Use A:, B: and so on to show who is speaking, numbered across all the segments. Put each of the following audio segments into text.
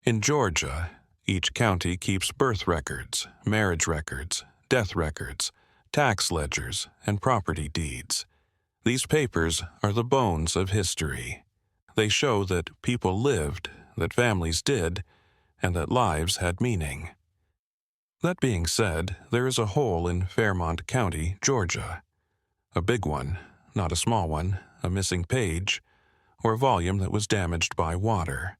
A: In Georgia, each county keeps birth records, marriage records, death records, tax ledgers, and property deeds. These papers are the bones of history. They show that people lived, that families did, and that lives had meaning. That being said, there is a hole in Fairmont County, Georgia. A big one, not a small one, a missing page, or a volume that was damaged by water.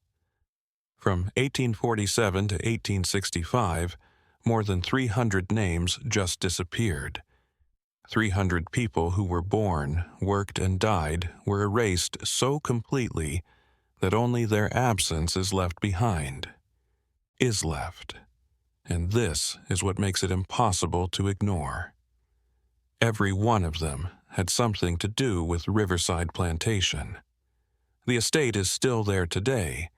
A: From 1847 to 1865, more than 300 names just disappeared. 300 people who were born, worked, and died were erased so completely that only their absence is left behind. Is left. And this is what makes it impossible to ignore. Every one of them had something to do with Riverside Plantation. The estate is still there today.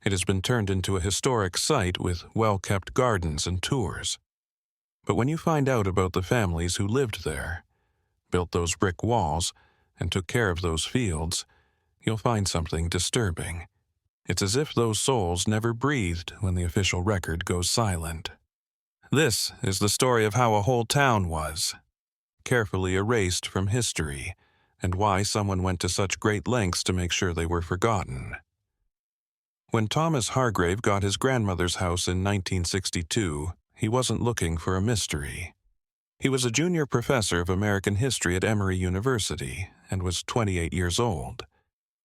A: It has been turned into a historic site with well-kept gardens and tours. But when you find out about the families who lived there, built those brick walls, and took care of those fields, you'll find something disturbing. It's as if those souls never breathed when the official record goes silent. This is the story of how a whole town was, carefully erased from history, and why someone went to such great lengths to make sure they were forgotten. When Thomas Hargrave got his grandmother's house in 1962, he wasn't looking for a mystery. He was a junior professor of American history at Emory University and was 28 years old.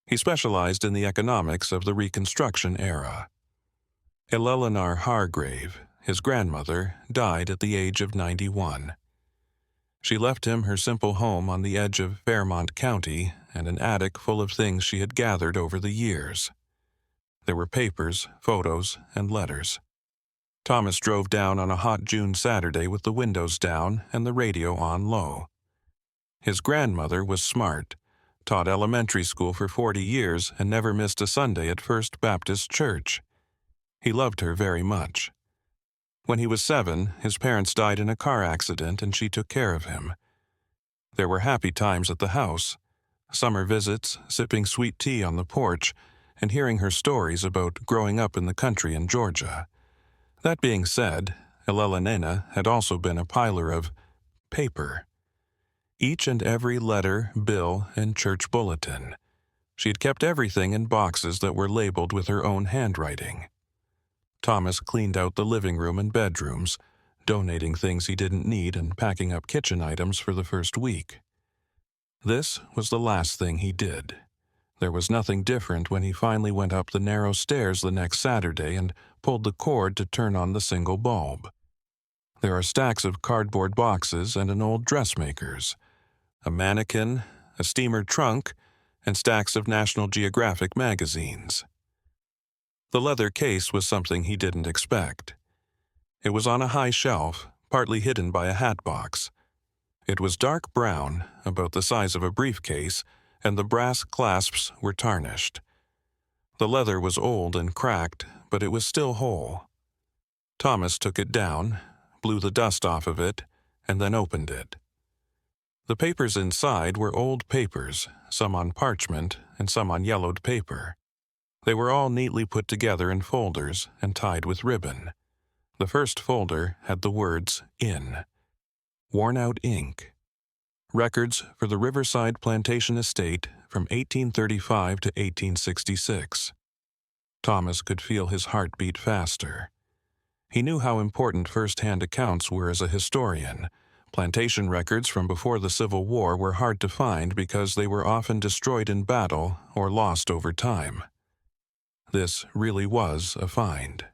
A: He specialized in the economics of the Reconstruction era. Eleanor Hargrave, his grandmother, died at the age of 91. She left him her simple home on the edge of Fairmont County and an attic full of things she had gathered over the years. There were papers, photos, and letters. Thomas drove down on a hot June Saturday with the windows down and the radio on low. His grandmother was smart, taught elementary school for 40 years and never missed a Sunday at First Baptist Church. He loved her very much. When he was 7, his parents died in a car accident and she took care of him. There were happy times at the house, summer visits, sipping sweet tea on the porch, and hearing her stories about growing up in the country in Georgia. That being said, Elelena had also been a piler of paper. Each and every letter, bill, and church bulletin. She had kept everything in boxes that were labeled with her own handwriting. Thomas cleaned out the living room and bedrooms, donating things he didn't need and packing up kitchen items for the first week. This was the last thing he did. There was nothing different when he finally went up the narrow stairs the next Saturday and pulled the cord to turn on the single bulb. There are stacks of cardboard boxes and an old dressmaker's, a mannequin, a steamer trunk, and stacks of National Geographic magazines. The leather case was something he didn't expect. It was on a high shelf, partly hidden by a hat box. It was dark brown, about the size of a briefcase, and the brass clasps were tarnished. The leather was old and cracked, but it was still whole. Thomas took it down, blew the dust off of it, and then opened it. The papers inside were old papers, some on parchment and some on yellowed paper. They were all neatly put together in folders and tied with ribbon. The first folder had the words "In." Worn-out ink. Records for the Riverside Plantation Estate from 1835 to 1866. Thomas could feel his heart beat faster. He knew how important first-hand accounts were as a historian. Plantation records from before the Civil War were hard to find because they were often destroyed in battle or lost over time. This really was a find.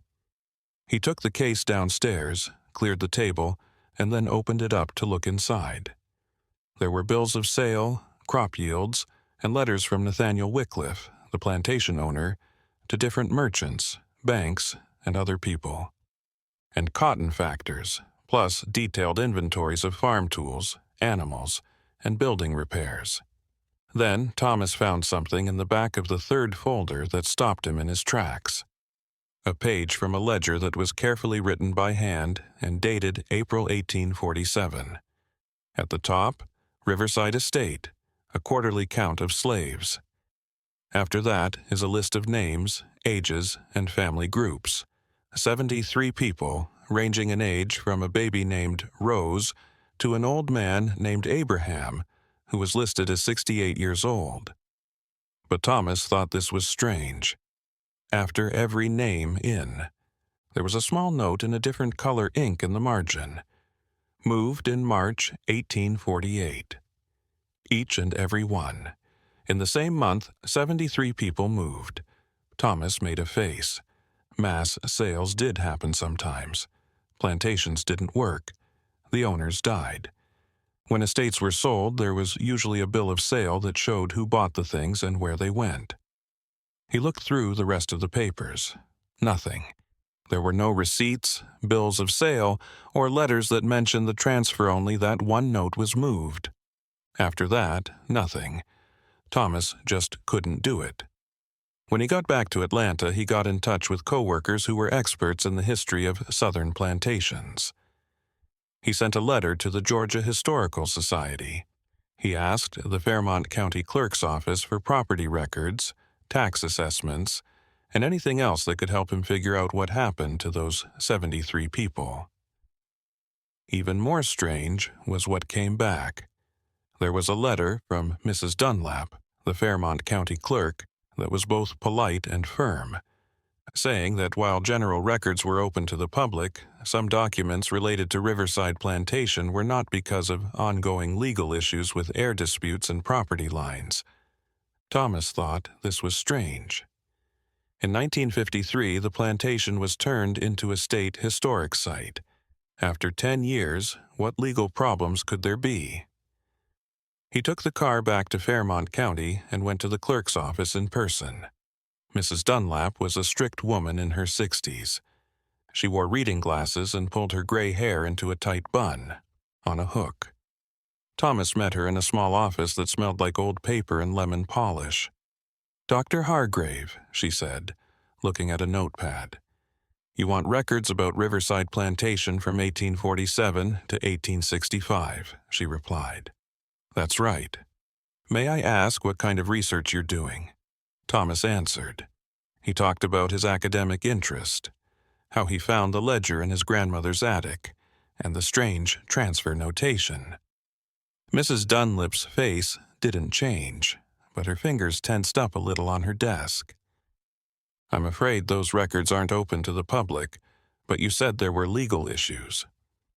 A: He took the case downstairs, cleared the table, and then opened it up to look inside. There were bills of sale, crop yields, and letters from Nathaniel Wycliffe, the plantation owner, to different merchants, banks, and other people. And cotton factors, plus detailed inventories of farm tools, animals, and building repairs. Then Thomas found something in the back of the third folder that stopped him in his tracks. A page from a ledger that was carefully written by hand and dated April 1847. At the top, Riverside Estate, a quarterly count of slaves. After that is a list of names, ages, and family groups. 73 people, ranging in age from a baby named Rose to an old man named Abraham, who was listed as 68 years old. But Thomas thought this was strange. After every name in, there was a small note in a different color ink in the margin. Moved in March 1848. Each and every one. In the same month, 73 people moved. Thomas made a face. Mass sales did happen sometimes. Plantations didn't work. The owners died. When estates were sold, there was usually a bill of sale that showed who bought the things and where they went. He looked through the rest of the papers. Nothing. There were no receipts, bills of sale, or letters that mentioned the transfer, only that one note was moved. After that, nothing. Thomas just couldn't do it. When he got back to Atlanta, he got in touch with coworkers who were experts in the history of Southern plantations. He sent a letter to the Georgia Historical Society. He asked the Fairmont County Clerk's office for property records, tax assessments, and anything else that could help him figure out what happened to those 73 people. Even more strange was what came back. There was a letter from Mrs. Dunlap, the Fairmont County Clerk, that was both polite and firm, saying that while general records were open to the public, some documents related to Riverside Plantation were not because of ongoing legal issues with air disputes and property lines. Thomas thought this was strange. In 1953, the plantation was turned into a state historic site. After 10 years, what legal problems could there be? He took the car back to Fairmont County and went to the clerk's office in person. Mrs. Dunlap was a strict woman in her 60s. She wore reading glasses and pulled her gray hair into a tight bun, on a hook. Thomas met her in a small office that smelled like old paper and lemon polish. "Dr. Hargrave," she said, looking at a notepad. "You want records about Riverside Plantation from 1847 to 1865, she replied. "That's right. May I ask what kind of research you're doing?" Thomas answered. He talked about his academic interest, how he found the ledger in his grandmother's attic, and the strange transfer notation. Mrs. Dunlap's face didn't change, but her fingers tensed up a little on her desk. "I'm afraid those records aren't open to the public, but you said there were legal issues.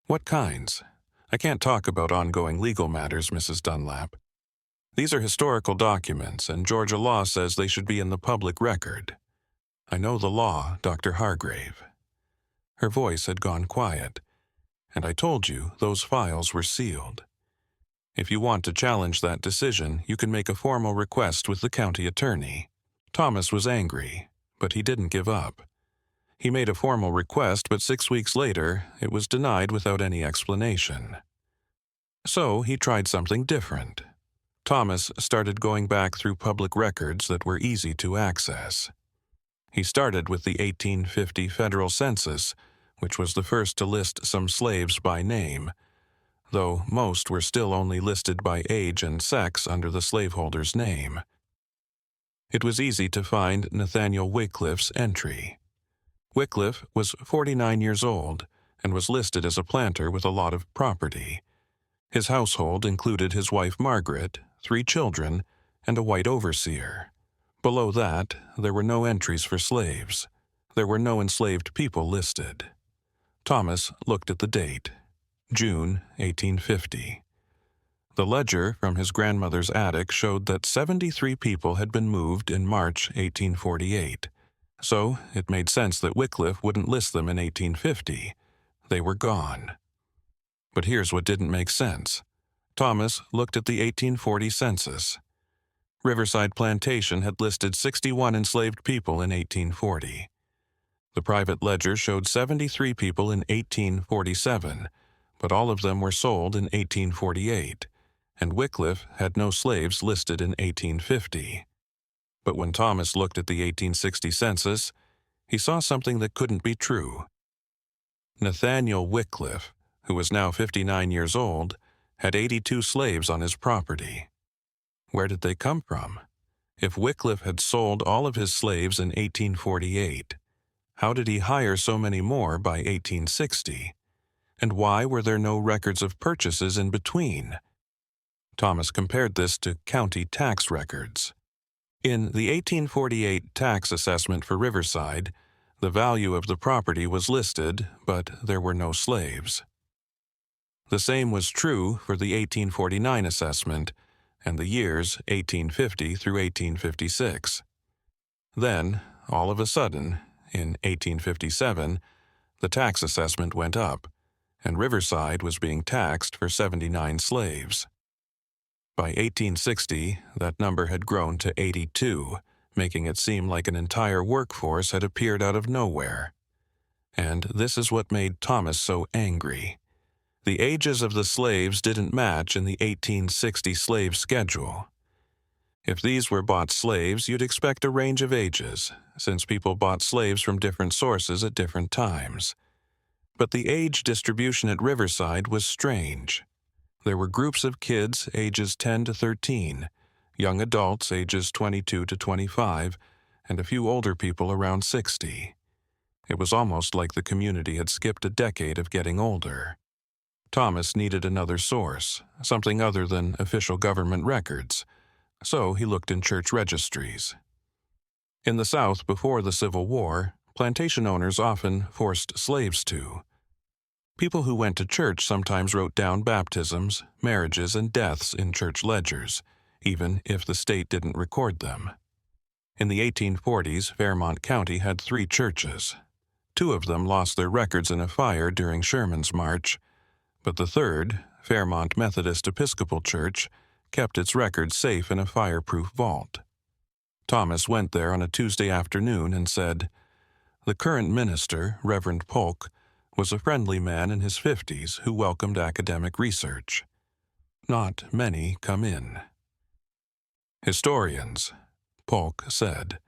A: What kinds? I can't talk about ongoing legal matters, Mrs. Dunlap. These are historical documents, and Georgia law says they should be in the public record. I know the law, Dr. Hargrave." Her voice had gone quiet, "and I told you those files were sealed. If you want to challenge that decision, you can make a formal request with the county attorney." Thomas was angry, but he didn't give up. He made a formal request, but 6 weeks later, it was denied without any explanation. So he tried something different. Thomas started going back through public records that were easy to access. He started with the 1850 federal census, which was the first to list some slaves by name, though most were still only listed by age and sex under the slaveholder's name. It was easy to find Nathaniel Wycliffe's entry. Wycliffe was 49 years old and was listed as a planter with a lot of property. His household included his wife Margaret, 3 children, and a white overseer. Below that, there were no entries for slaves. There were no enslaved people listed. Thomas looked at the date, June 1850. The ledger from his grandmother's attic showed that 73 people had been moved in March 1848, so it made sense that Wycliffe wouldn't list them in 1850. They were gone. But here's what didn't make sense. Thomas looked at the 1840 census. Riverside Plantation had listed 61 enslaved people in 1840. The private ledger showed 73 people in 1847, but all of them were sold in 1848, and Wycliffe had no slaves listed in 1850. But when Thomas looked at the 1860 census, he saw something that couldn't be true. Nathaniel Wycliffe, who was now 59 years old, had 82 slaves on his property. Where did they come from? If Wycliffe had sold all of his slaves in 1848, how did he hire so many more by 1860? And why were there no records of purchases in between? Thomas compared this to county tax records. In the 1848 tax assessment for Riverside, the value of the property was listed, but there were no slaves. The same was true for the 1849 assessment and the years 1850 through 1856. Then, all of a sudden, in 1857, the tax assessment went up, and Riverside was being taxed for 79 slaves. By 1860, that number had grown to 82, making it seem like an entire workforce had appeared out of nowhere. And this is what made Thomas so angry. The ages of the slaves didn't match in the 1860 slave schedule. If these were bought slaves, you'd expect a range of ages, since people bought slaves from different sources at different times. But the age distribution at Riverside was strange. There were groups of kids ages 10 to 13, young adults ages 22 to 25, and a few older people around 60. It was almost like the community had skipped a decade of getting older. Thomas needed another source, something other than official government records, so he looked in church registries. In the South before the Civil War, plantation owners often forced slaves to. People who went to church sometimes wrote down baptisms, marriages, and deaths in church ledgers, even if the state didn't record them. In the 1840s, Fairmont County had 3 churches. 2 of them lost their records in a fire during Sherman's March, but the third, Fairmont Methodist Episcopal Church, kept its records safe in a fireproof vault. Thomas went there on a Tuesday afternoon and said, "The current minister, Reverend Polk, was a friendly man in his 50s who welcomed academic research. Not many come in." "Historians," Polk said,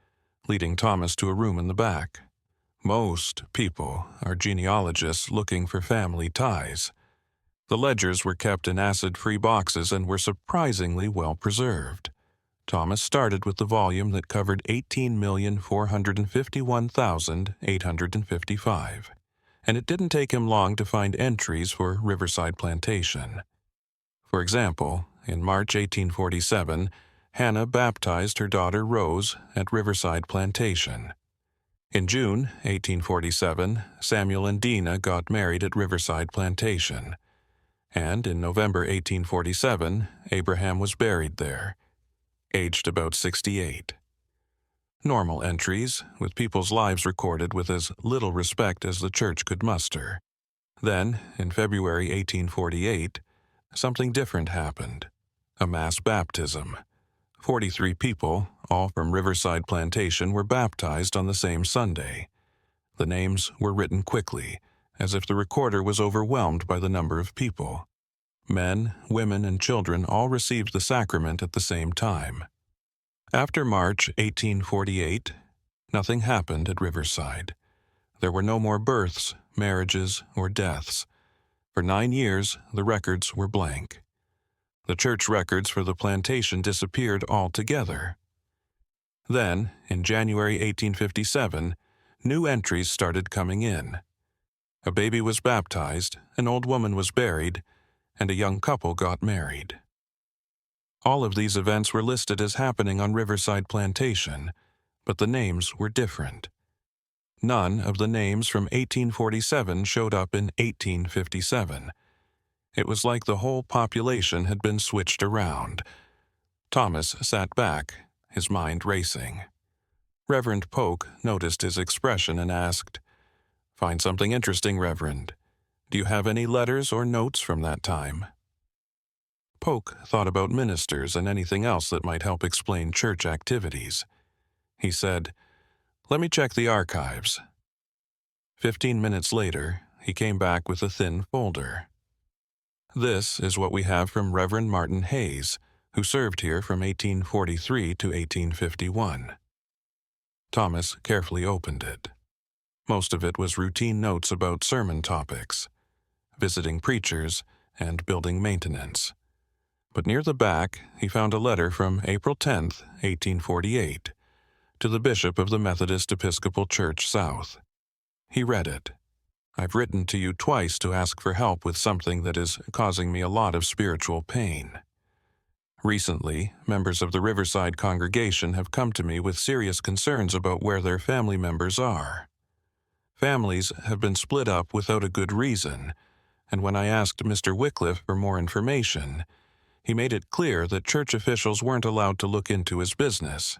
A: leading Thomas to a room in the back. "Most people are genealogists looking for family ties." The ledgers were kept in acid-free boxes and were surprisingly well preserved. Thomas started with the volume that covered 18,451,855. And it didn't take him long to find entries for Riverside Plantation. For example, in March 1847, Hannah baptized her daughter Rose at Riverside Plantation. In June 1847, Samuel and Dina got married at Riverside Plantation. And in November 1847, Abraham was buried there, aged about 68. Normal entries, with people's lives recorded with as little respect as the church could muster. Then, in February 1848, something different happened. A mass baptism. 43 people, all from Riverside Plantation, were baptized on the same Sunday. The names were written quickly, as if the recorder was overwhelmed by the number of people. Men, women, and children all received the sacrament at the same time. After March 1848, nothing happened at Riverside. There were no more births, marriages, or deaths. For 9 years, the records were blank. The church records for the plantation disappeared altogether. Then, in January 1857, new entries started coming in. A baby was baptized, an old woman was buried, and a young couple got married. All of these events were listed as happening on Riverside Plantation, but the names were different. None of the names from 1847 showed up in 1857. It was like the whole population had been switched around. Thomas sat back, his mind racing. Reverend Polk noticed his expression and asked, "Find something interesting, Reverend. Do you have any letters or notes from that time?" Polk thought about ministers and anything else that might help explain church activities. He said, "Let me check the archives." 15 minutes later, he came back with a thin folder. This is what we have from Reverend Martin Hayes, who served here from 1843 to 1851. Thomas carefully opened it. Most of it was routine notes about sermon topics, visiting preachers, and building maintenance. But near the back, he found a letter from April 10, 1848, to the Bishop of the Methodist Episcopal Church South. He read it. "I've written to you twice to ask for help with something that is causing me a lot of spiritual pain. Recently, members of the Riverside congregation have come to me with serious concerns about where their family members are. Families have been split up without a good reason, and when I asked Mr. Wycliffe for more information, he made it clear that church officials weren't allowed to look into his business.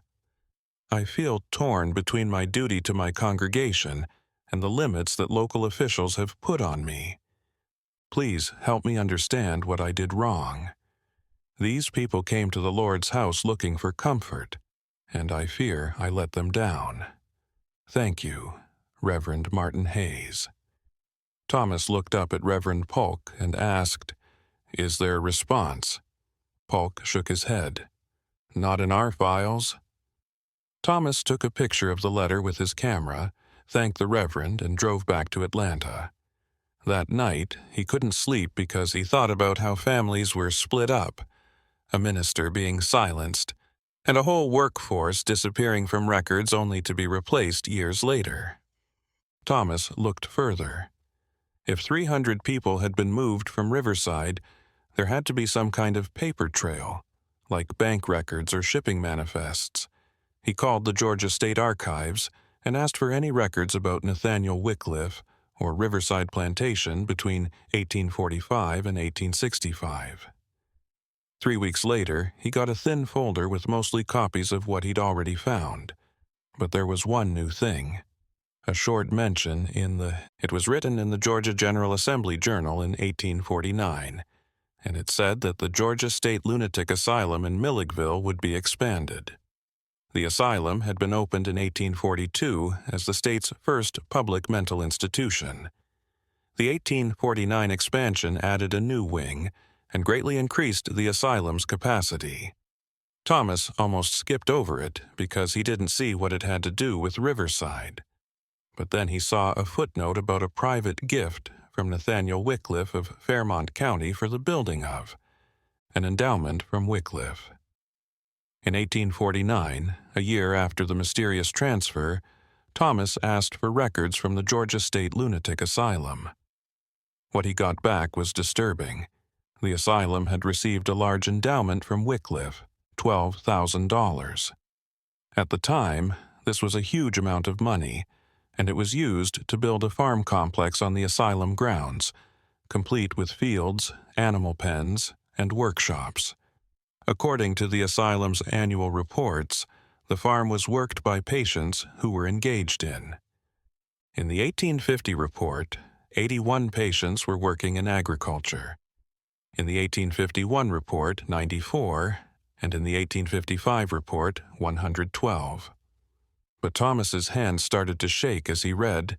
A: I feel torn between my duty to my congregation and the limits that local officials have put on me. Please help me understand what I did wrong. These people came to the Lord's house looking for comfort, and I fear I let them down. Thank you, Reverend Martin Hayes." Thomas looked up at Reverend Polk and asked, "Is there a response?" Polk shook his head. "Not in our files." Thomas took a picture of the letter with his camera, thanked the Reverend, and drove back to Atlanta. That night, he couldn't sleep because he thought about how families were split up, a minister being silenced, and a whole workforce disappearing from records only to be replaced years later. Thomas looked further. If 300 people had been moved from Riverside, there had to be some kind of paper trail, like bank records or shipping manifests. He called the Georgia State Archives and asked for any records about Nathaniel Wycliffe or Riverside Plantation between 1845 and 1865. 3 weeks later, he got a thin folder with mostly copies of what he'd already found. But there was one new thing. A short mention it was written in the Georgia General Assembly Journal in 1849, and it said that the Georgia State Lunatic Asylum in Milledgeville would be expanded. The asylum had been opened in 1842 as the state's first public mental institution. The 1849 expansion added a new wing and greatly increased the asylum's capacity. Thomas almost skipped over it because he didn't see what it had to do with Riverside. But then he saw a footnote about a private gift from Nathaniel Wycliffe of Fairmont County for the building of, an endowment from Wycliffe. In 1849, a year after the mysterious transfer, Thomas asked for records from the Georgia State Lunatic Asylum. What he got back was disturbing. The asylum had received a large endowment from Wycliffe, $12,000. At the time, this was a huge amount of money, and it was used to build a farm complex on the asylum grounds, complete with fields, animal pens, and workshops. According to the asylum's annual reports, the farm was worked by patients who were engaged in. In the 1850 report, 81 patients were working in agriculture. In the 1851 report, 94, and in the 1855 report, 112. But Thomas's hands started to shake as he read.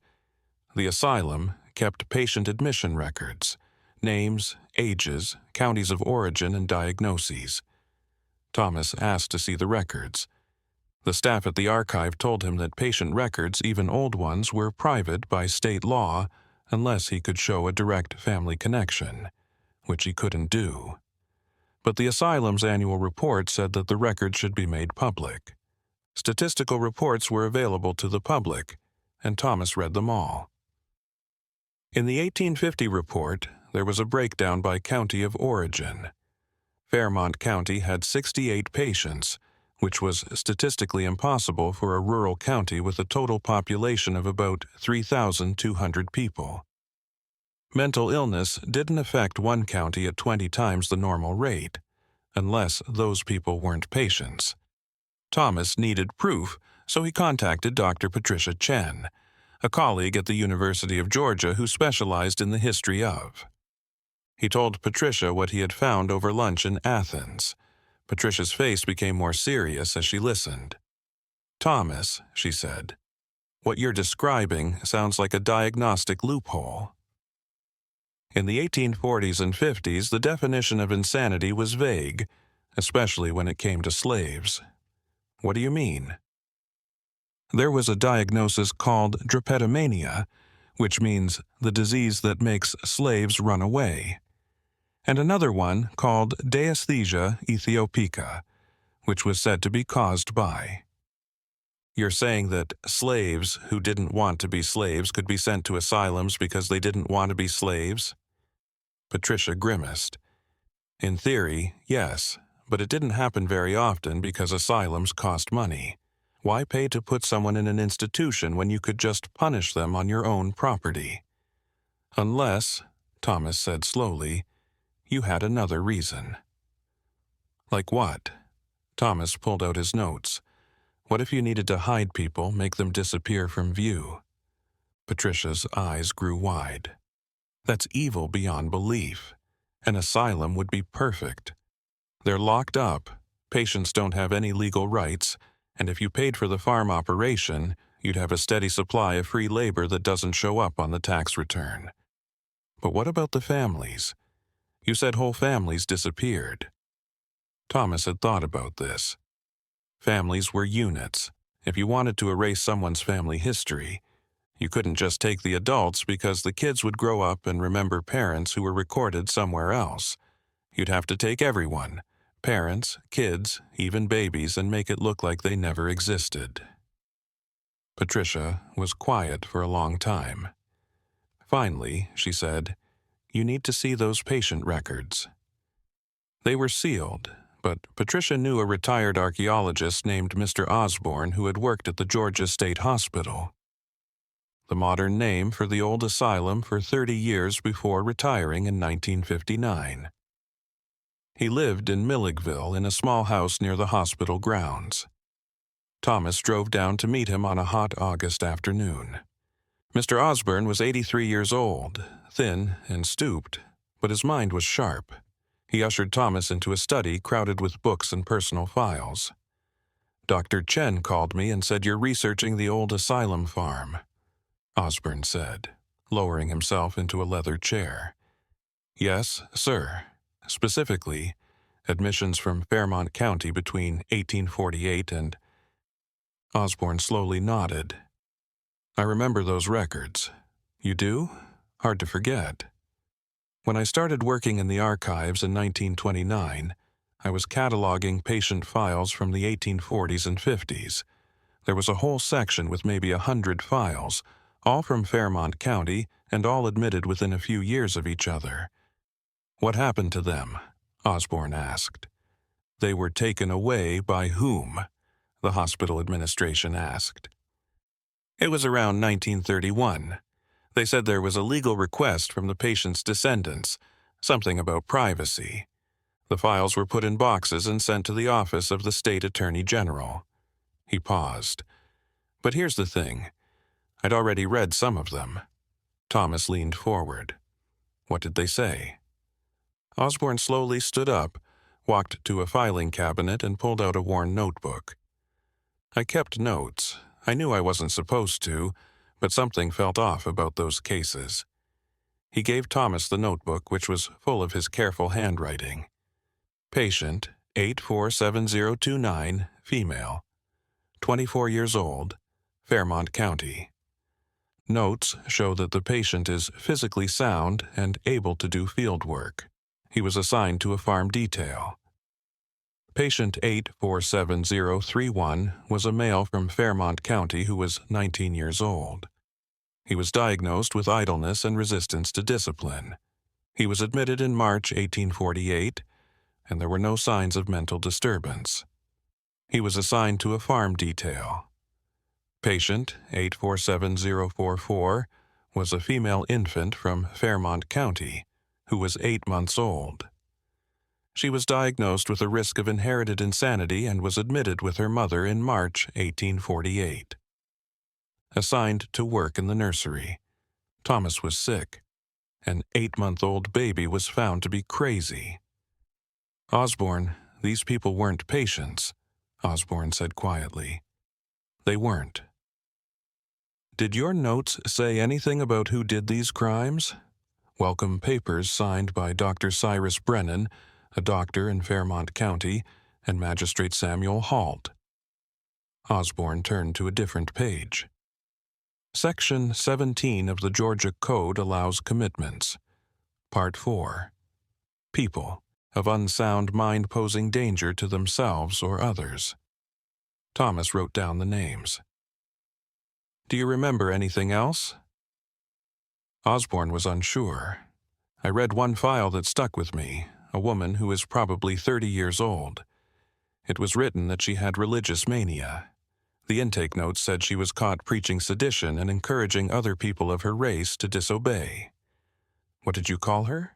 A: The asylum kept patient admission records, names, ages, counties of origin, and diagnoses. Thomas asked to see the records. The staff at the archive told him that patient records, even old ones, were private by state law unless he could show a direct family connection, which he couldn't do. But the asylum's annual report said that the records should be made public. Statistical reports were available to the public, and Thomas read them all. In the 1850 report, there was a breakdown by county of origin. Fairmont County had 68 patients, which was statistically impossible for a rural county with a total population of about 3,200 people. Mental illness didn't affect one county at 20 times the normal rate, unless those people weren't patients. Thomas needed proof, so he contacted Dr. Patricia Chen, a colleague at the University of Georgia who specialized in the history of. He told Patricia what he had found over lunch in Athens. Patricia's face became more serious as she listened. "Thomas," she said, "what you're describing sounds like a diagnostic loophole." In the 1840s and 50s, the definition of insanity was vague, especially when it came to slaves. What do you mean? There was a diagnosis called drapetomania, which means the disease that makes slaves run away. and another one called Dysesthesia Ethiopica, which was said to be caused by. You're saying that slaves who didn't want to be slaves could be sent to asylums because they didn't want to be slaves? Patricia grimaced. In theory, yes, but it didn't happen very often because asylums cost money. Why pay to put someone in an institution when you could just punish them on your own property? Unless, Thomas said slowly, you had another reason. Like what? Thomas pulled out his notes. What if you needed to hide people, make them disappear from view? Patricia's eyes grew wide. That's evil beyond belief. An asylum would be perfect. They're locked up, patients don't have any legal rights, and if you paid for the farm operation, you'd have a steady supply of free labor that doesn't show up on the tax return. But what about the families? You said whole families disappeared. Thomas had thought about this. Families were units. If you wanted to erase someone's family history, you couldn't just take the adults because the kids would grow up and remember parents who were recorded somewhere else. You'd have to take everyone, parents, kids, even babies, and make it look like they never existed. Patricia was quiet for a long time. Finally, she said, "You need to see those patient records." They were sealed, but Patricia knew a retired archaeologist named Mr. Osborne who had worked at the Georgia State Hospital, the modern name for the old asylum for 30 years before retiring in 1959. He lived in Milledgeville in a small house near the hospital grounds. Thomas drove down to meet him on a hot August afternoon. Mr. Osborne was 83 years old, thin and stooped, but his mind was sharp. He ushered Thomas into a study crowded with books and personal files. "Dr. Chen called me and said you're researching the old asylum farm," Osborne said, lowering himself into a leather chair. "Yes, sir. Specifically, admissions from Fairmont County between 1848 and—" Osborne slowly nodded. "I remember those records. You do? Hard to forget. When I started working in the archives in 1929, I was cataloging patient files from the 1840s and 50s. There was a whole section with maybe 100 files, all from Fairmont County and all admitted within a few years of each other." "What happened to them?" Osborne asked. "They were taken away by whom?" the hospital administration asked. "It was around 1931. They said there was a legal request from the patient's descendants, something about privacy. The files were put in boxes and sent to the office of the state attorney general." He paused. "But here's the thing. I'd already read some of them." Thomas leaned forward. "What did they say?" Osborne slowly stood up, walked to a filing cabinet, and pulled out a worn notebook. "I kept notes. I knew I wasn't supposed to, but something felt off about those cases." He gave Thomas the notebook, which was full of his careful handwriting. "Patient 847029, female, 24 years old, Fairmont County. Notes show that the patient is physically sound and able to do field work. He was assigned to a farm detail. Patient 847031 was a male from Fairmont County who was 19 years old. He was diagnosed with idleness and resistance to discipline. He was admitted in March 1848, and there were no signs of mental disturbance. He was assigned to a farm detail. Patient 847044 was a female infant from Fairmont County who was 8 months old. She was diagnosed with a risk of inherited insanity and was admitted with her mother in March 1848. Assigned to work in the nursery. Thomas was sick. An 8-month-old baby was found to be crazy." "Osborne, these people weren't patients," Osborne said quietly. "They weren't." "Did your notes say anything about who did these crimes?" Welcome papers signed by Dr. Cyrus Brennan, a doctor in Fairmont County, and Magistrate Samuel Halt. Osborne turned to a different page. Section 17 of the Georgia Code allows commitments. Part 4. people, of unsound mind posing danger to themselves or others. Thomas wrote down the names. Do you remember anything else? Osborne was unsure. I read one file that stuck with me, a woman who was probably 30 years old. It was written that she had religious mania. The intake notes said she was caught preaching sedition and encouraging other people of her race to disobey. What did you call her?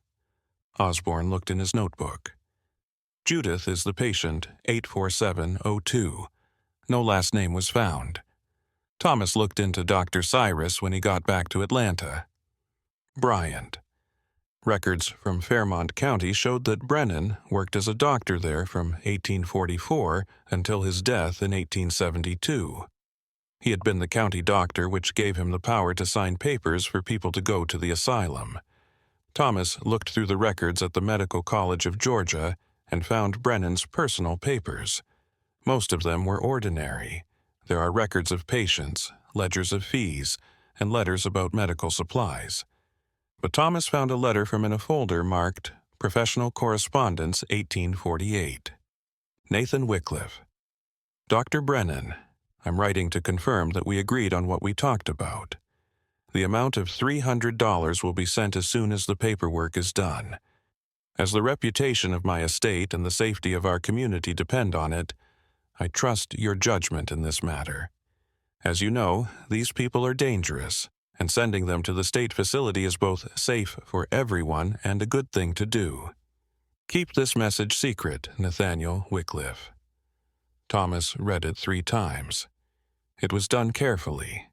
A: Osborne looked in his notebook. Judith is the patient, 84702. No last name was found. Thomas looked into Dr. Cyrus when he got back to Atlanta. Bryant. Records from Fairmont County showed that Brennan worked as a doctor there from 1844 until his death in 1872. He had been the county doctor, which gave him the power to sign papers for people to go to the asylum. Thomas looked through the records at the Medical College of Georgia and found Brennan's personal papers. Most of them were ordinary. There are records of patients, ledgers of fees, and letters about medical supplies. But Thomas found a letter from in a folder marked Professional Correspondence 1848. Nathan Wycliffe. Dr. Brennan, I'm writing to confirm that we agreed on what we talked about. The amount of $300 will be sent as soon as the paperwork is done. As the reputation of my estate and the safety of our community depend on it, I trust your judgment in this matter. As you know, these people are dangerous, and sending them to the state facility is both safe for everyone and a good thing to do. Keep this message secret, Nathaniel Wycliffe. Thomas read it 3 times. It was done carefully.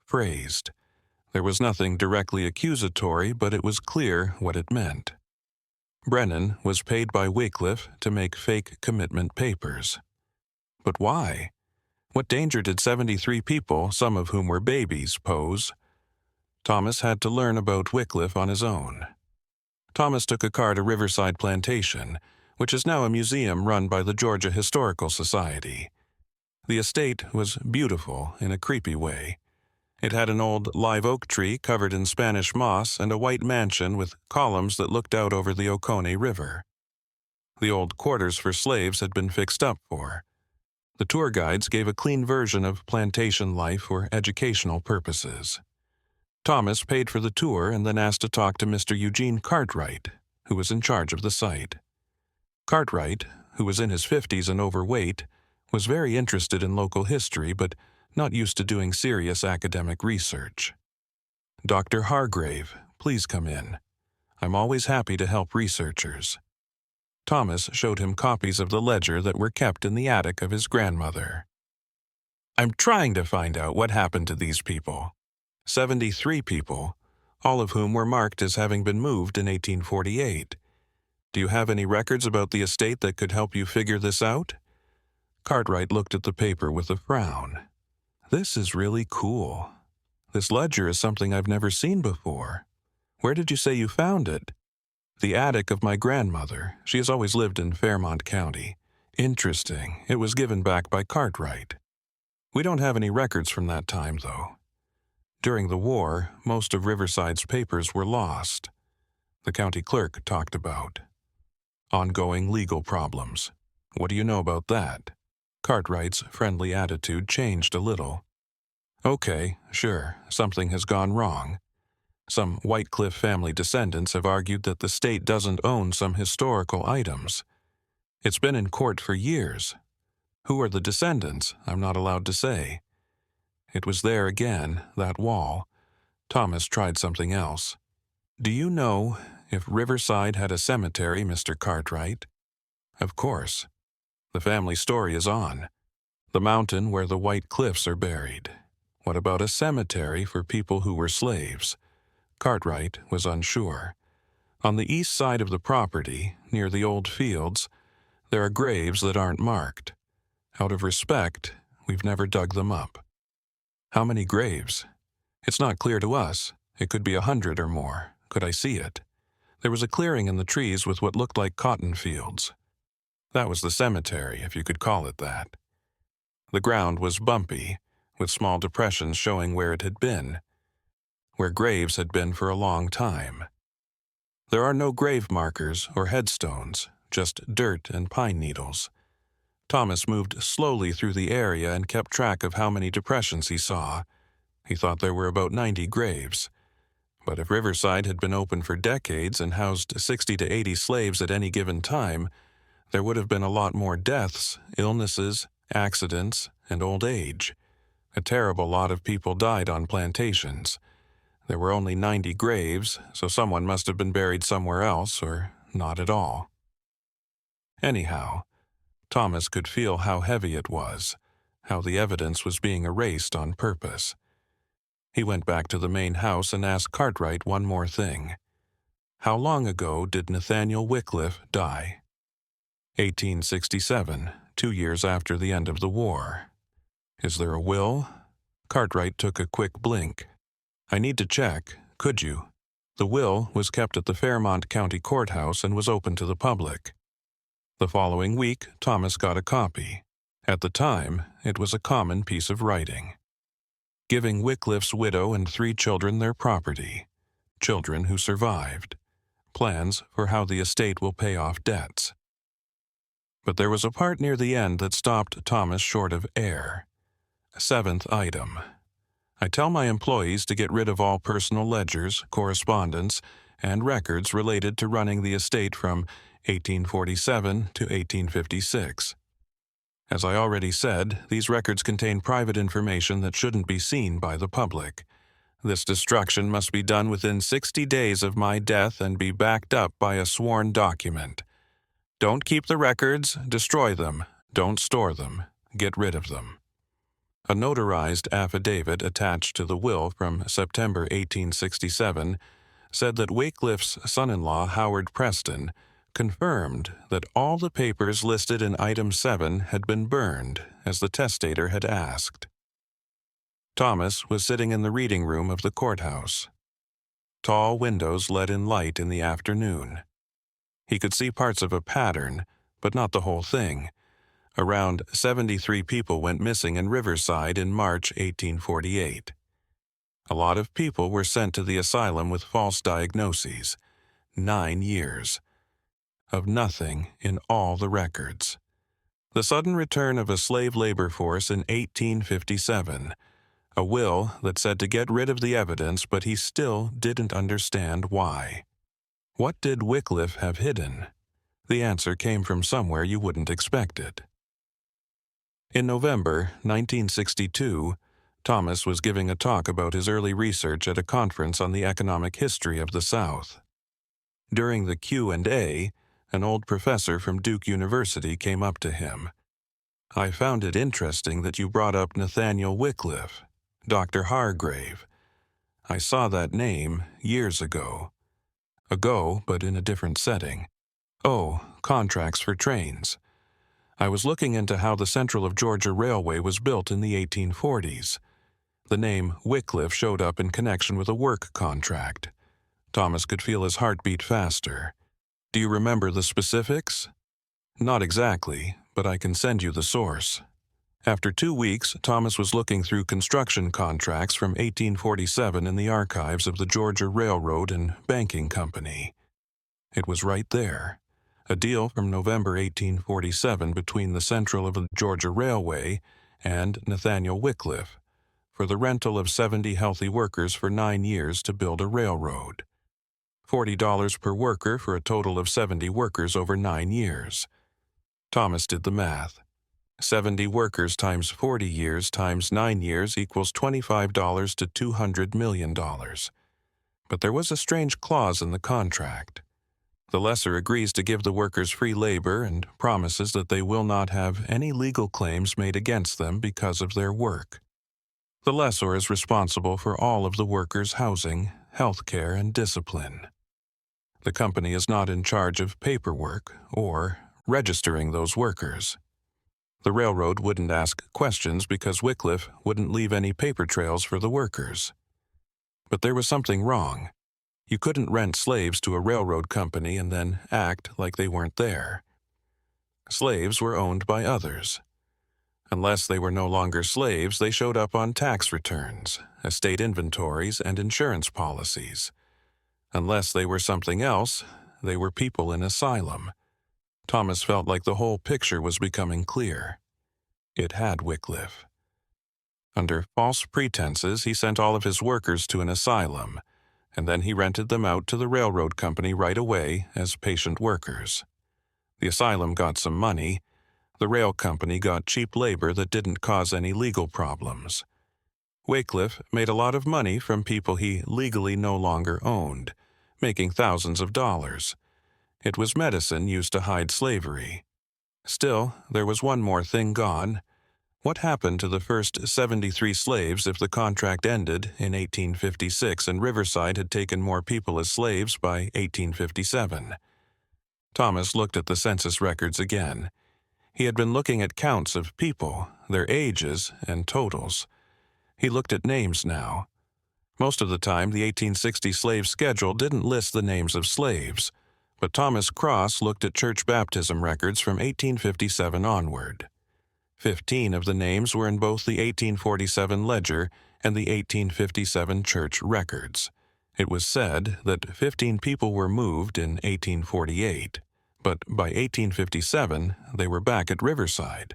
A: Phrased. There was nothing directly accusatory, but it was clear what it meant. Brennan was paid by Wycliffe to make fake commitment papers. But why? What danger did 73 people, some of whom were babies, pose? Thomas had to learn about Wycliffe on his own. Thomas took a car to Riverside Plantation, which is now a museum run by the Georgia Historical Society. The estate was beautiful in a creepy way. It had an old live oak tree covered in Spanish moss and a white mansion with columns that looked out over the Oconee River. The old quarters for slaves had been fixed up for. The tour guides gave a clean version of plantation life for educational purposes. Thomas paid for the tour and then asked to talk to Mr. Eugene Cartwright, who was in charge of the site. Cartwright, who was in his 50s and overweight, was very interested in local history but not used to doing serious academic research. Dr. Hargrave, please come in. I'm always happy to help researchers. Thomas showed him copies of the ledger that were kept in the attic of his grandmother. I'm trying to find out what happened to these people. 73 people, all of whom were marked as having been moved in 1848. Do you have any records about the estate that could help you figure this out? Cartwright looked at the paper with a frown. This is really cool. This ledger is something I've never seen before. Where did you say you found it? The attic of my grandmother. She has always lived in Fairmont County. Interesting. It was given back by Cartwright. We don't have any records from that time, though. During the war, most of Riverside's papers were lost. The county clerk talked about ongoing legal problems. What do you know about that? Cartwright's friendly attitude changed a little. Okay, sure, something has gone wrong. Some Whitecliff family descendants have argued that the state doesn't own some historical items. It's been in court for years. Who are the descendants? I'm not allowed to say. It was there again, that wall. Thomas tried something else. Do you know if Riverside had a cemetery, Mr. Cartwright? Of course. The family story is on. The mountain where the White Cliffs are buried. What about a cemetery for people who were slaves? Cartwright was unsure. On the east side of the property, near the old fields, there are graves that aren't marked. Out of respect, we've never dug them up. How many graves? It's not clear to us. It could be 100 or more. Could I see it? There was a clearing in the trees with what looked like cotton fields. That was the cemetery, if you could call it that. The ground was bumpy, with small depressions showing where it had been, where graves had been for a long time. There are no grave markers or headstones, just dirt and pine needles. Thomas moved slowly through the area and kept track of how many depressions he saw. He thought there were about 90 graves. But if Riverside had been open for decades and housed 60 to 80 slaves at any given time, there would have been a lot more deaths, illnesses, accidents, and old age. A terrible lot of people died on plantations. There were only 90 graves, so someone must have been buried somewhere else or not at all. Anyhow, Thomas could feel how heavy it was, how the evidence was being erased on purpose. He went back to the main house and asked Cartwright one more thing. How long ago did Nathaniel Wycliffe die? 1867, 2 years after the end of the war. Is there a will? Cartwright took a quick blink. I need to check. Could you? The will was kept at the Fairmont County Courthouse and was open to the public. The following week, Thomas got a copy. At the time, it was a common piece of writing. Giving Wycliffe's widow and 3 children their property. Children who survived. Plans for how the estate will pay off debts. But there was a part near the end that stopped Thomas short of air. 7th item. I tell my employees to get rid of all personal ledgers, correspondence, and records related to running the estate from 1847 to 1856. As I already said, these records contain private information that shouldn't be seen by the public. This destruction must be done within 60 days of my death and be backed up by a sworn document. Don't keep the records, destroy them. Don't store them. Get rid of them. A notarized affidavit attached to the will from September 1867 said that Wycliffe's son-in-law, Howard Preston, confirmed that all the papers listed in Item 7 had been burned, as the testator had asked. Thomas was sitting in the reading room of the courthouse. Tall windows let in light in the afternoon. He could see parts of a pattern, but not the whole thing. Around 73 people went missing in Riverside in March 1848. A lot of people were sent to the asylum with false diagnoses. 9 years. Of nothing in all the records. The sudden return of a slave labor force in 1857. A will that said to get rid of the evidence, but he still didn't understand why. What did Wycliffe have hidden? The answer came from somewhere you wouldn't expect it. In November 1962, Thomas was giving a talk about his early research at a conference on the economic history of the South. During the Q&A, an old professor from Duke University came up to him. I found it interesting that you brought up Nathaniel Wycliffe, Dr. Hargrave. I saw that name years ago. Ago, but in a different setting. Oh, contracts for trains. I was looking into how the Central of Georgia Railway was built in the 1840s. The name Wycliffe showed up in connection with a work contract. Thomas could feel his heart beat faster. Do you remember the specifics? Not exactly, but I can send you the source. After 2 weeks, Thomas was looking through construction contracts from 1847 in the archives of the Georgia Railroad and Banking Company. It was right there. A deal from November 1847 between the Central of the Georgia Railway and Nathaniel Wycliffe for the rental of 70 healthy workers for 9 years to build a railroad. $40 per worker for a total of 70 workers over 9 years. Thomas did the math. 70 workers times 40 years times 9 years equals $25 to $200 million. But there was a strange clause in the contract. The lessor agrees to give the workers free labor and promises that they will not have any legal claims made against them because of their work. The lessor is responsible for all of the workers' housing, health care, and discipline. The company is not in charge of paperwork or registering those workers. The railroad wouldn't ask questions because Wycliffe wouldn't leave any paper trails for the workers. But there was something wrong. You couldn't rent slaves to a railroad company and then act like they weren't there. Slaves were owned by others. Unless they were no longer slaves, they showed up on tax returns, estate inventories, and insurance policies. Unless they were something else, they were people in asylum. Thomas felt like the whole picture was becoming clear. It had Wycliffe. Under false pretenses, he sent all of his workers to an asylum, and then he rented them out to the railroad company right away as patient workers. The asylum got some money. The rail company got cheap labor that didn't cause any legal problems. Wycliffe made a lot of money from people he legally no longer owned, making thousands of dollars. It was medicine used to hide slavery. Still, there was one more thing gone. What happened to the first 73 slaves if the contract ended in 1856 and Riverside had taken more people as slaves by 1857? Thomas looked at the census records again. He had been looking at counts of people, their ages, and totals. He looked at names now. Most of the time, the 1860 slave schedule didn't list the names of slaves, but Thomas Cross looked at church baptism records from 1857 onward. 15 of the names were in both the 1847 ledger and the 1857 church records. It was said that 15 people were moved in 1848, but by 1857 they were back at Riverside.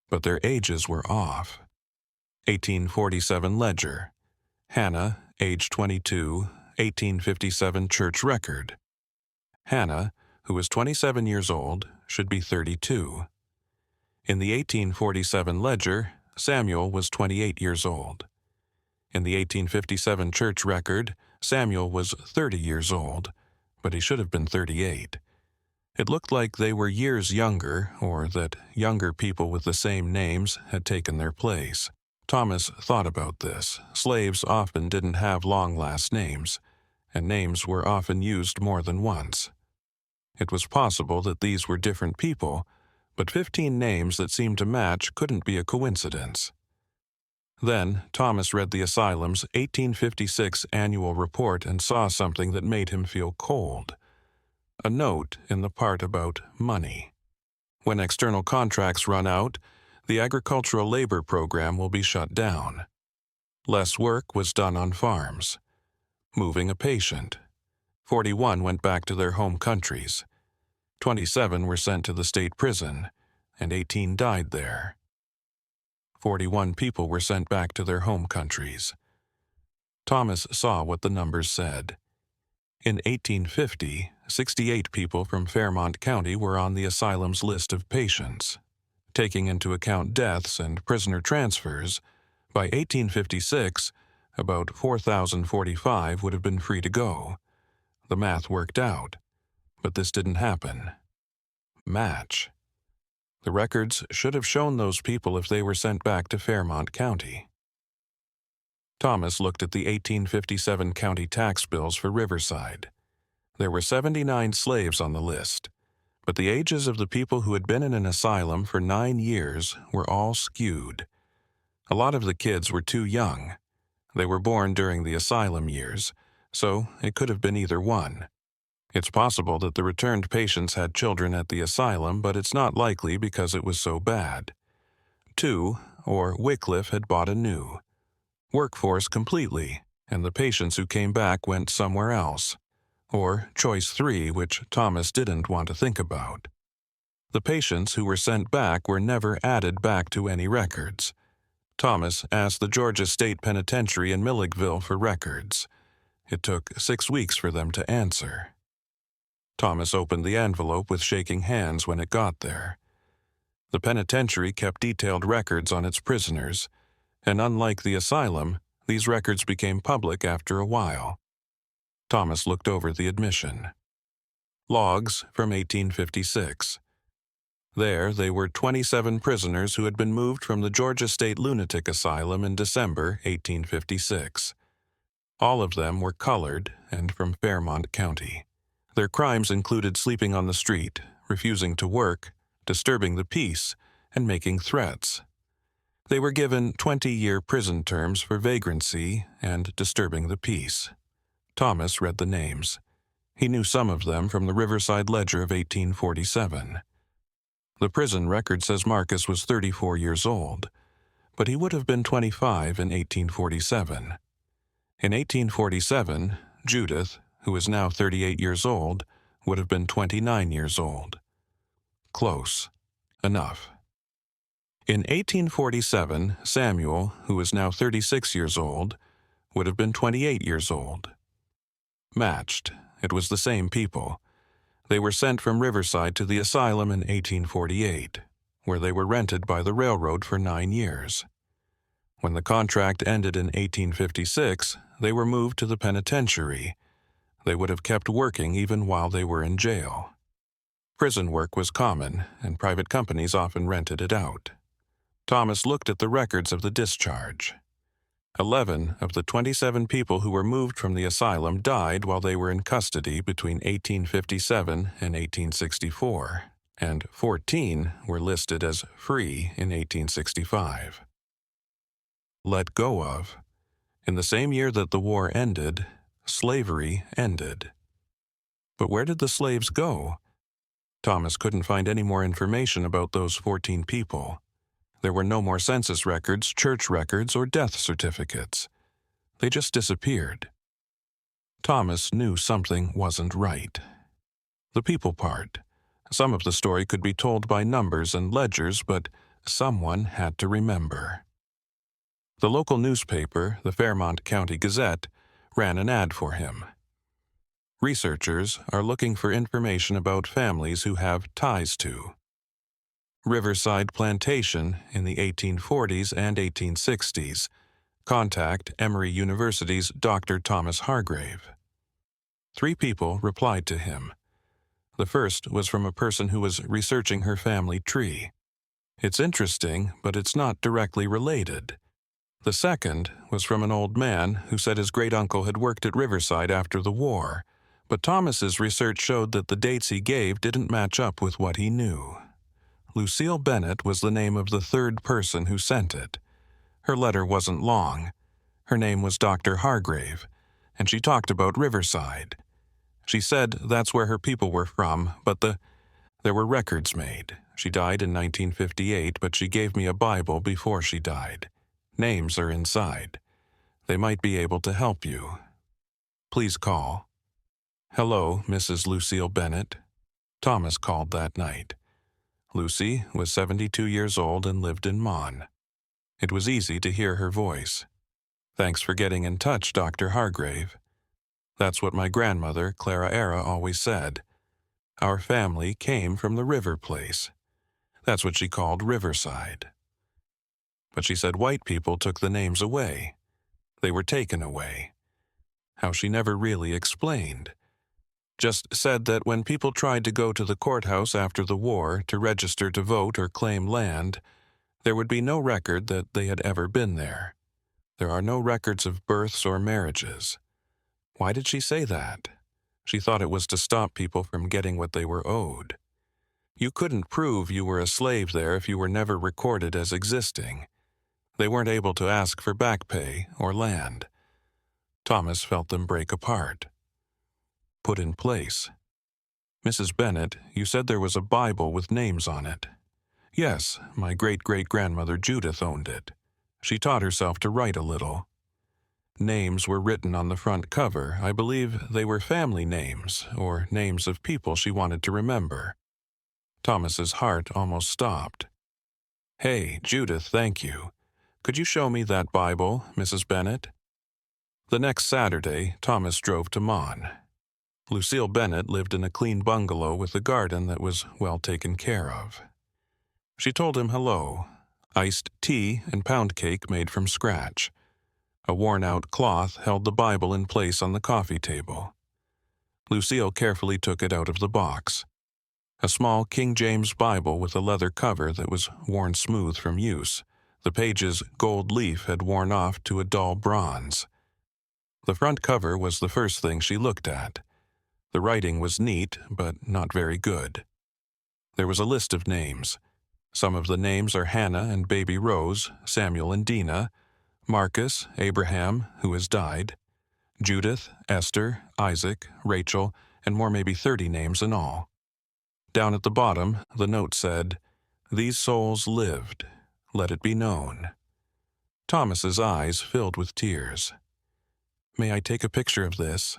A: But their ages were off. 1847 ledger. Hannah, age 22, 1857 church record. Hannah, who was 27 years old, should be 32. In the 1847 ledger, Samuel was 28 years old. In the 1857 church record, Samuel was 30 years old, but he should have been 38. It looked like they were years younger, or that younger people with the same names had taken their place. Thomas thought about this. Slaves often didn't have long last names, and names were often used more than once. It was possible that these were different people, but 15 names that seemed to match couldn't be a coincidence. Then, Thomas read the asylum's 1856 annual report and saw something that made him feel cold. A note in the part about money. When external contracts run out, the agricultural labor program will be shut down. Less work was done on farms. Moving a patient. 41 went back to their home countries. 27 were sent to the state prison, and 18 died there. 41 people were sent back to their home countries. Thomas saw what the numbers said. In 1850, 68 people from Fairmont County were on the asylum's list of patients. Taking into account deaths and prisoner transfers, by 1856, about 4,045 would have been free to go. The math worked out, but this didn't happen. Match. The records should have shown those people if they were sent back to Fairmont County. Thomas looked at the 1857 county tax bills for Riverside. There were 79 slaves on the list, but the ages of the people who had been in an asylum for 9 years were all skewed. A lot of the kids were too young. They were born during the asylum years, so it could have been either one. It's possible that the returned patients had children at the asylum, but it's not likely because it was so bad. 2, or Wycliffe had bought a new workforce completely, and the patients who came back went somewhere else. Or choice 3, which Thomas didn't want to think about. The patients who were sent back were never added back to any records. Thomas asked the Georgia State Penitentiary in Milledgeville for records. It took 6 weeks for them to answer. Thomas opened the envelope with shaking hands when it got there. The penitentiary kept detailed records on its prisoners, and unlike the asylum, these records became public after a while. Thomas looked over the admission. Logs from 1856. There, they were 27 prisoners who had been moved from the Georgia State Lunatic Asylum in December 1856. All of them were colored and from Fairmont County. Their crimes included sleeping on the street, refusing to work, disturbing the peace, and making threats. They were given 20-year prison terms for vagrancy and disturbing the peace. Thomas read the names. He knew some of them from the Riverside Ledger of 1847. The prison record says Marcus was 34 years old, but he would have been 25 in 1847. In 1847, Judith, who is now 38 years old, would have been 29 years old. Close. Enough. In 1847, Samuel, who is now 36 years old, would have been 28 years old. Matched. It was the same people. They were sent from Riverside to the asylum in 1848, where they were rented by the railroad for 9 years. When the contract ended in 1856, they were moved to the penitentiary. They would have kept working even while they were in jail. Prison work was common, and private companies often rented it out. Thomas looked at the records of the discharge. 11 of the 27 people who were moved from the asylum died while they were in custody between 1857 and 1864, and 14 were listed as free in 1865. Let go of. In the same year that the war ended, slavery ended. But where did the slaves go? Thomas couldn't find any more information about those 14 people. There were no more census records, church records, or death certificates. They just disappeared. Thomas knew something wasn't right. The people part. Some of the story could be told by numbers and ledgers, but someone had to remember. The local newspaper, the Fairmont County Gazette, ran an ad for him. Researchers are looking for information about families who have ties to Riverside Plantation in the 1840s and 1860s. Contact Emory University's Dr. Thomas Hargrave. 3 people replied to him. The first was from a person who was researching her family tree. It's interesting, but it's not directly related. The second was from an old man who said his great-uncle had worked at Riverside after the war, but Thomas's research showed that the dates he gave didn't match up with what he knew. Lucille Bennett was the name of the third person who sent it. Her letter wasn't long. Her name was Dr. Hargrave, and she talked about Riverside. She said that's where her people were from, but there were records made. She died in 1958, but she gave me a Bible before she died. Names are inside. They might be able to help you. Please call. Hello, Mrs. Lucille Bennett. Thomas called that night. Lucy was 72 years old and lived in Mon. It was easy to hear her voice. Thanks for getting in touch, Dr. Hargrave. That's what my grandmother, Clara Era, always said. Our family came from the river place. That's what she called Riverside. But she said white people took the names away. They were taken away. How she never really explained. Just said that when people tried to go to the courthouse after the war to register to vote or claim land, there would be no record that they had ever been there. There are no records of births or marriages. Why did she say that? She thought it was to stop people from getting what they were owed. You couldn't prove you were a slave there if you were never recorded as existing. They weren't able to ask for back pay or land. Thomas felt them break apart. Put in place. Mrs. Bennett, you said there was a Bible with names on it. Yes, my great-great-grandmother Judith owned it. She taught herself to write a little. Names were written on the front cover. I believe they were family names, or names of people she wanted to remember. Thomas's heart almost stopped. Hey, Judith, thank you. Could you show me that Bible, Mrs. Bennett? The next Saturday, Thomas drove to Mon. Lucille Bennett lived in a clean bungalow with a garden that was well taken care of. She told him hello. Iced tea and pound cake made from scratch. A worn-out cloth held the Bible in place on the coffee table. Lucille carefully took it out of the box. A small King James Bible with a leather cover that was worn smooth from use. The page's gold leaf had worn off to a dull bronze. The front cover was the first thing she looked at. The writing was neat, but not very good. There was a list of names. Some of the names are Hannah and baby Rose, Samuel and Dina, Marcus, Abraham, who has died, Judith, Esther, Isaac, Rachel, and more, maybe 30 names in all. Down at the bottom, the note said, "These souls lived. Let it be known." Thomas's eyes filled with tears. "May I take a picture of this?"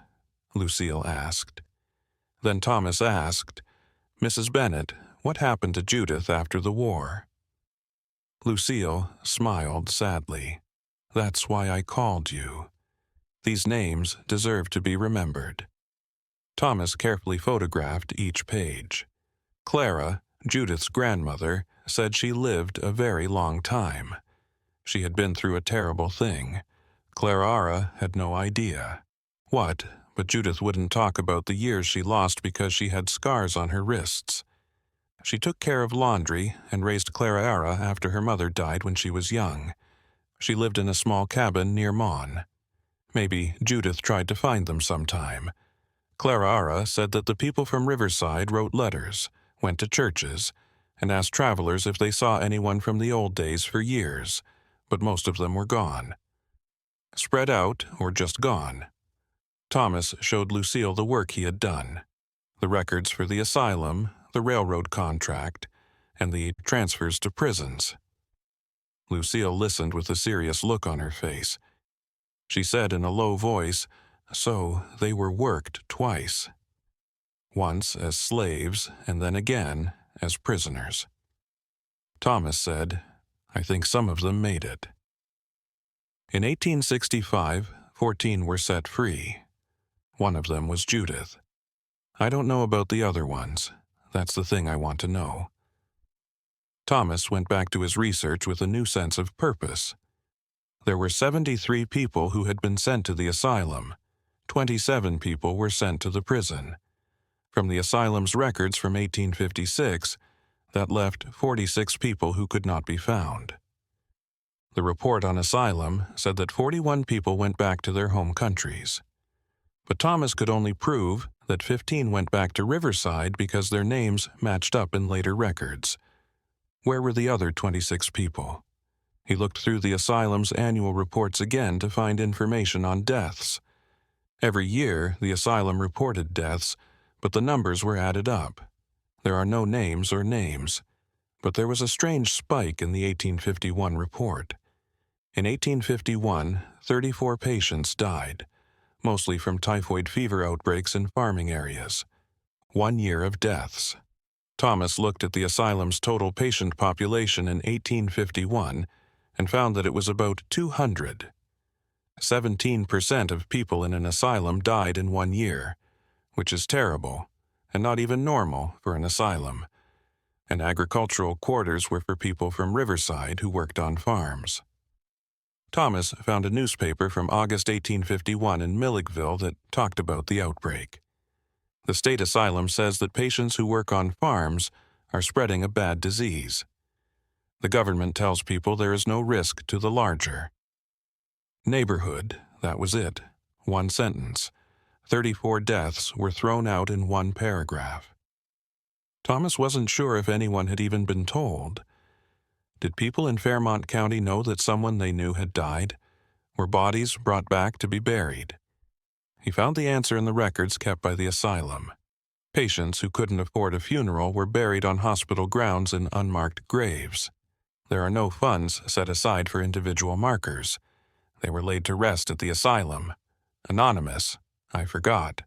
A: Lucille asked. Then Thomas asked, Mrs. Bennet, what happened to Judith after the war? Lucille smiled sadly. That's why I called you. These names deserve to be remembered. Thomas carefully photographed each page. Clara, Judith's grandmother, said she lived a very long time. She had been through a terrible thing. Clara had no idea. What, but Judith wouldn't talk about the years she lost because she had scars on her wrists. She took care of laundry and raised Clara after her mother died when she was young. She lived in a small cabin near Mon. Maybe Judith tried to find them sometime. Clara said that the people from Riverside wrote letters, went to churches, and asked travelers if they saw anyone from the old days for years, but most of them were gone. Spread out or just gone. Thomas showed Lucille the work he had done, the records for the asylum, the railroad contract, and the transfers to prisons. Lucille listened with a serious look on her face. She said in a low voice, so they were worked twice. Once as slaves and then again as prisoners. Thomas said, I think some of them made it. In 1865, 14 were set free. One of them was Judith. I don't know about the other ones. That's the thing I want to know. Thomas went back to his research with a new sense of purpose. There were 73 people who had been sent to the asylum. 27 people were sent to the prison. From the asylum's records from 1856, that left 46 people who could not be found. The report on asylum said that 41 people went back to their home countries. But Thomas could only prove that 15 went back to Riverside because their names matched up in later records. Where were the other 26 people? He looked through the asylum's annual reports again to find information on deaths. Every year, the asylum reported deaths, but the numbers were added up. There are no names or names, but there was a strange spike in the 1851 report. In 1851, 34 patients died, mostly from typhoid fever outbreaks in farming areas. 1 year of deaths. Thomas looked at the asylum's total patient population in 1851 and found that it was about 200. 17% of people in an asylum died in 1 year, which is terrible and not even normal for an asylum. And agricultural quarters were for people from Riverside who worked on farms. Thomas found a newspaper from August 1851 in Milledgeville that talked about the outbreak. The state asylum says that patients who work on farms are spreading a bad disease. The government tells people there is no risk to the larger. Neighborhood, that was it. 1 sentence. 34 deaths were thrown out in 1 paragraph. Thomas wasn't sure if anyone had even been told. Did people in Fairmont County know that someone they knew had died? Were bodies brought back to be buried? He found the answer in the records kept by the asylum. Patients who couldn't afford a funeral were buried on hospital grounds in unmarked graves. There are no funds set aside for individual markers. They were laid to rest at the asylum. Anonymous, I forgot.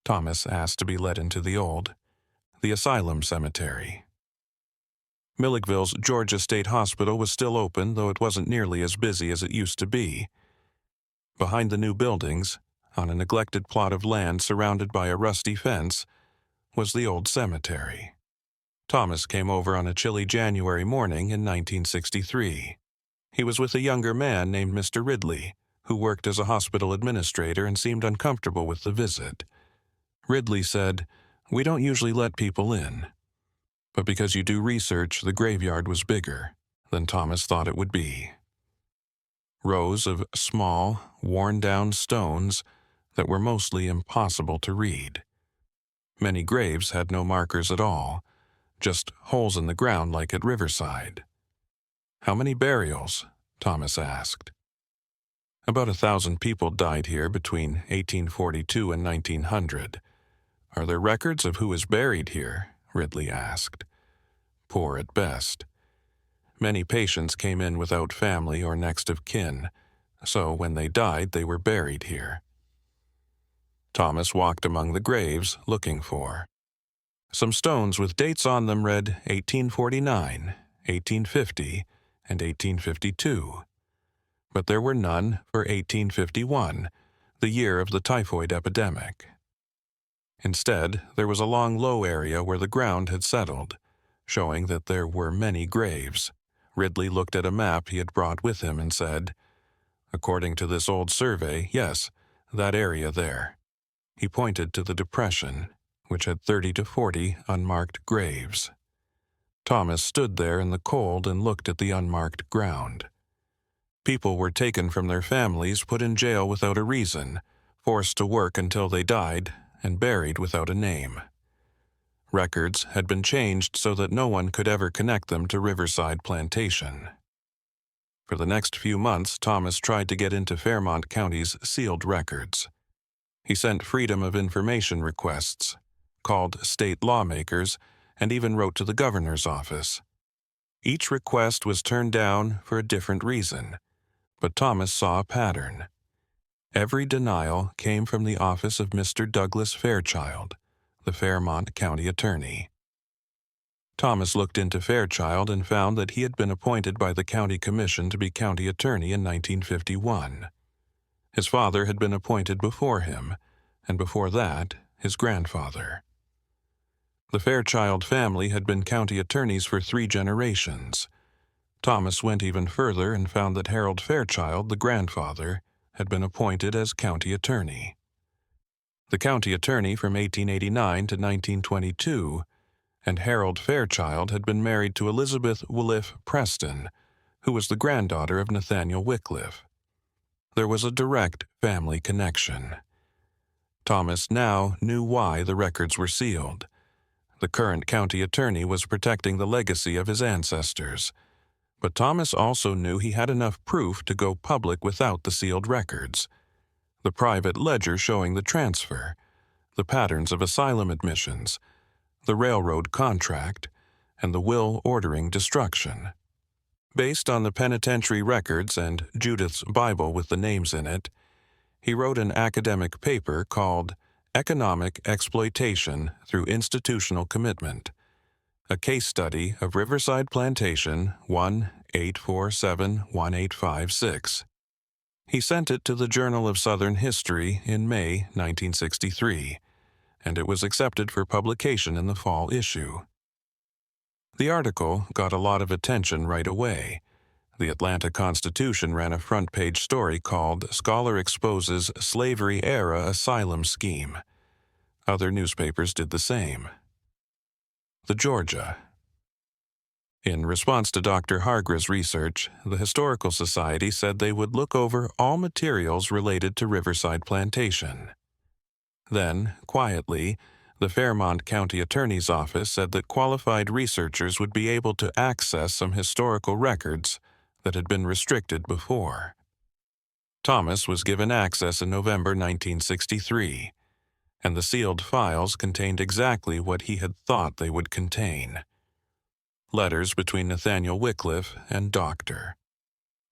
A: Thomas asked to be led into the asylum cemetery. Milledgeville's Georgia State Hospital was still open, though it wasn't nearly as busy as it used to be. Behind the new buildings, on a neglected plot of land surrounded by a rusty fence, was the old cemetery. Thomas came over on a chilly January morning in 1963. He was with a younger man named Mr. Ridley, who worked as a hospital administrator and seemed uncomfortable with the visit. Ridley said, "We don't usually let people in." But because you do research, the graveyard was bigger than Thomas thought it would be. Rows of small, worn-down stones that were mostly impossible to read. Many graves had no markers at all, just holes in the ground like at Riverside. How many burials? Thomas asked. About 1,000 people died here between 1842 and 1900. Are there records of who is buried here? Ridley asked. Poor at best. Many patients came in without family or next of kin, so when they died they were buried here. Thomas walked among the graves looking for. Some stones with dates on them read 1849, 1850, and 1852. But there were none for 1851, the year of the typhoid epidemic. Instead, there was a long low area where the ground had settled, showing that there were many graves. Ridley looked at a map he had brought with him and said, "According to this old survey, yes, that area there." He pointed to the depression, which had 30 to 40 unmarked graves. Thomas stood there in the cold and looked at the unmarked ground. People were taken from their families, put in jail without a reason, forced to work until they died, and buried without a name. Records had been changed so that no one could ever connect them to Riverside Plantation. For the next few months, Thomas tried to get into Fairmont County's sealed records. He sent Freedom of Information requests, called state lawmakers, and even wrote to the governor's office. Each request was turned down for a different reason, but Thomas saw a pattern. Every denial came from the office of Mr. Douglas Fairchild, the Fairmont County Attorney. Thomas looked into Fairchild and found that he had been appointed by the county commission to be county attorney in 1951. His father had been appointed before him, and before that, his grandfather. The Fairchild family had been county attorneys for 3 generations. Thomas went even further and found that Harold Fairchild, the grandfather, had been appointed as county attorney. The county attorney from 1889 to 1922, and Harold Fairchild had been married to Elizabeth Wycliffe Preston, who was the granddaughter of Nathaniel Wycliffe. There was a direct family connection. Thomas now knew why the records were sealed. The current county attorney was protecting the legacy of his ancestors, but Thomas also knew he had enough proof to go public without the sealed records. The private ledger showing the transfer, the patterns of asylum admissions, the railroad contract, and the will ordering destruction. Based on the penitentiary records and Judith's Bible with the names in it, he wrote an academic paper called Economic Exploitation Through Institutional Commitment, a case study of Riverside Plantation 1-847-1856. He sent it to the Journal of Southern History in May 1963, and it was accepted for publication in the fall issue. The article got a lot of attention right away. The Atlanta Constitution ran a front-page story called "Scholar Exposes Slavery-Era Asylum Scheme." Other newspapers did the same. The Georgia. In response to Dr. Hargra's research, the Historical Society said they would look over all materials related to Riverside Plantation. Then, quietly, the Fairmont County Attorney's Office said that qualified researchers would be able to access some historical records that had been restricted before. Thomas was given access in November 1963, and the sealed files contained exactly what he had thought they would contain. Letters between Nathaniel Wycliffe and Dr.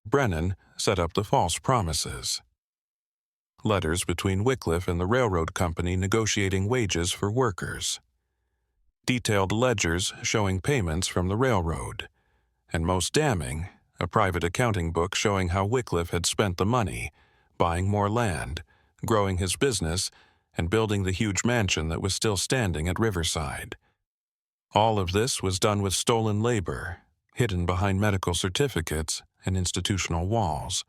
A: Brennan set up the false promises. Letters between Wycliffe and the railroad company negotiating wages for workers. Detailed ledgers showing payments from the railroad. And most damning, a private accounting book showing how Wycliffe had spent the money, buying more land, growing his business, and building the huge mansion that was still standing at Riverside. All of this was done with stolen labor, hidden behind medical certificates and institutional walls.